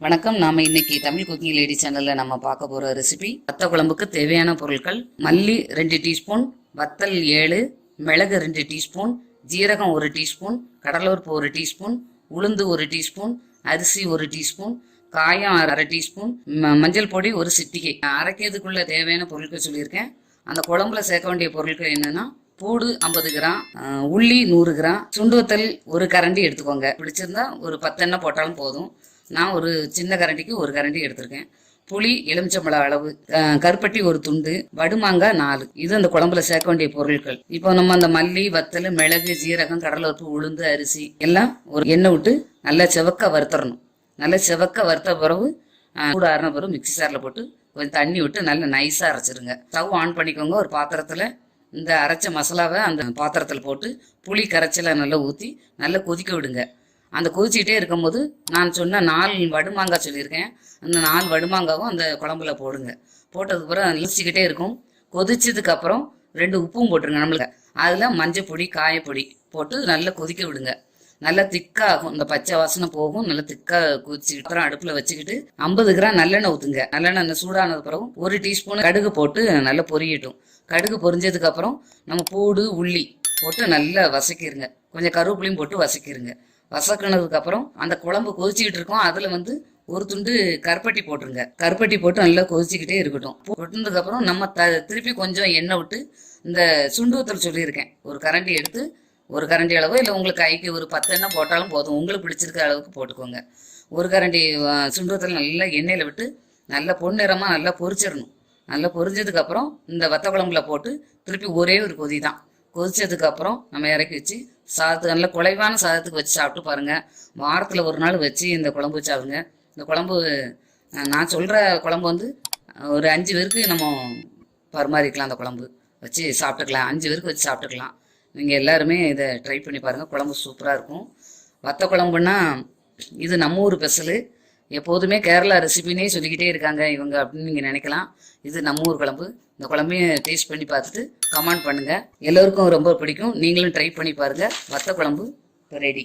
வணக்கம். நாம இன்னைக்கு தமிழ் குக்கிங் லேடி சேனல்ல நம்ம பார்க்க போற ரெசிபி வத்த குழம்புக்கு தேவையான பொருட்கள்: மல்லி 2 டீஸ்பூன், வத்தல் 7, மிளகு 2 டீஸ்பூன், ஜீரகம் 1 டீஸ்பூன், கடலைப்பருப்பு 1 டீஸ்பூன், உளுந்து 1 டீஸ்பூன், அரிசி 1 டீஸ்பூன், காயம் 1/2 டீஸ்பூன், மஞ்சள் பொடி 1 சிட்டிகை. அரைக்கிறதுக்குள்ள தேவையான பொருட்கள் சொல்லியிருக்கேன். அந்த குழம்புல சேர்க்க வேண்டிய பொருட்கள் என்னன்னா: பூடு 50 கிராம், உள்ளி 100 கிராம், சுண்டுவத்தல் 1 கரண்டி எடுத்துக்கோங்க. பிடிச்சிருந்தா ஒரு 10 எண்ணெய் போட்டாலும் போதும். நான் ஒரு சின்ன கரண்டிக்கு 1 கரண்டி எடுத்திருக்கேன். புளி எலுமிச்சம்பழம் அளவு, கருப்பட்டி 1 துண்டு, வடுமாங்காய் 4. இது அந்த குழம்புல சேர்க்க வேண்டிய பொருட்கள். இப்போ நம்ம அந்த மல்லி, வத்தல், மிளகு, ஜீரகம், கடலைப்பருப்பு, உளுந்து, அரிசி எல்லாம் ஒரு எண்ணெய் விட்டு நல்லா செவக்க வறுத்தரணும். நல்லா செவக்க வறுத்த பிறகு சூடு ஆறின பிறகு மிக்சி சாரில் போட்டு கொஞ்சம் தண்ணி விட்டு நல்லா நைஸாக அரைச்சிருங்க. ஸ்டவ் ஆன் பண்ணிக்கோங்க. ஒரு பாத்திரத்தில் இந்த அரைச்ச மசாலாவை அந்த பாத்திரத்தில் போட்டு புளி கரைச்சலை நல்லா ஊற்றி நல்லா கொதிக்க விடுங்க. அந்த கொதிச்சுக்கிட்டே இருக்கும்போது நான் சொன்ன 4 வடுமாங்காய் சொல்லியிருக்கேன். அந்த 4 வடுமாங்காவும் அந்த குழம்புல போடுங்க. போட்டதுக்கப்புறம் கொதிச்சுக்கிட்டே இருக்கும். கொதிச்சதுக்கு அப்புறம் 2 உப்பும் போட்டுருங்க. நம்மளுக்கு அதில் மஞ்சள் பொடி, காயப்பொடி போட்டு நல்லா கொதிக்க விடுங்க. நல்லா திக்காகும். இந்த பச்சை வாசனை போகும். நல்லா திக்காக கொதிச்சுக்கிட்டு அப்புறம் அடுப்பில் வச்சுக்கிட்டு 50 கிராம் நல்லெண்ணெய் ஊற்றுங்க. நல்லெண்ணெய் அந்த சூடானது பிறகு 1 டீஸ்பூன் கடுகு போட்டு நல்லா பொரியட்டும். கடுகு பொரிஞ்சதுக்கு அப்புறம் நம்ம பூடு, உள்ளி போட்டு நல்லா வசக்கிடுங்க. கொஞ்சம் கருவேப்பிலையும் போட்டு வசக்கிடுங்க. வசக்கினதுக்கு அப்புறம் அந்த குழம்பு கொதிச்சுக்கிட்டு இருக்கோம். அதுல 1 துண்டு கருப்பட்டி போட்டுருங்க. கருப்பட்டி போட்டு நல்லா கொதிச்சுக்கிட்டே இருக்கட்டும். கொட்டினதுக்கு அப்புறம் நம்ம திருப்பி கொஞ்சம் எண்ணெய் விட்டு இந்த சுண்டுவத்தல் சொல்லியிருக்கேன். 1 கரண்டி எடுத்து 1 கரண்டி அளவு, இல்லை உங்களுக்கு கைக்கு ஒரு 10 எண்ணெய் போட்டாலும் போதும். உங்களுக்கு பிடிச்சிருக்க அளவுக்கு போட்டுக்கோங்க. 1 கரண்டி சுண்டுவத்தல் நல்லா எண்ணெயில விட்டு நல்லா பொன்னிறமா நல்லா பொரிச்சிடணும். நல்லா பொரிஞ்சதுக்கு அப்புறம் இந்த வத்த குழம்புல போட்டு திருப்பி ஒரே ஒரு கொதி தான். கொதிச்சதுக்கு அப்புறம் நம்ம இறக்கி வச்சு சாதத்துக்கு நல்ல குறைவான சாதத்துக்கு வச்சு சாப்பிட்டு பாருங்க. வாரத்தில் 1 நாள் வச்சு இந்த குழம்பு வச்சாருங்க. இந்த குழம்பு நான் சொல்ற குழம்பு ஒரு 5 பேருக்கு நம்ம பரிமாறிக்கலாம். அந்த குழம்பு வச்சு சாப்பிட்டுக்கலாம். 5 பேருக்கு வச்சு சாப்பிட்டுக்கலாம். நீங்கள் எல்லாருமே இதை ட்ரை பண்ணி பாருங்க. குழம்பு சூப்பராக இருக்கும். வத்த குழம்புன்னா இது நம்ம ஊர் ஸ்பெஷலு. எப்போதுமே கேரளா ரெசிபினே சொல்லிக்கிட்டே இருக்காங்க இவங்க அப்படின்னு நீங்கள் நினைக்கலாம். இது நம்ம ஊர் குழம்பு. இந்த குழம்பையும் டேஸ்ட் பண்ணி பார்த்துட்டு கமெண்ட் பண்ணுங்கள். எல்லோருக்கும் ரொம்ப பிடிக்கும். நீங்களும் ட்ரை பண்ணி பாருங்கள். வத்த குழம்பு ரெடி.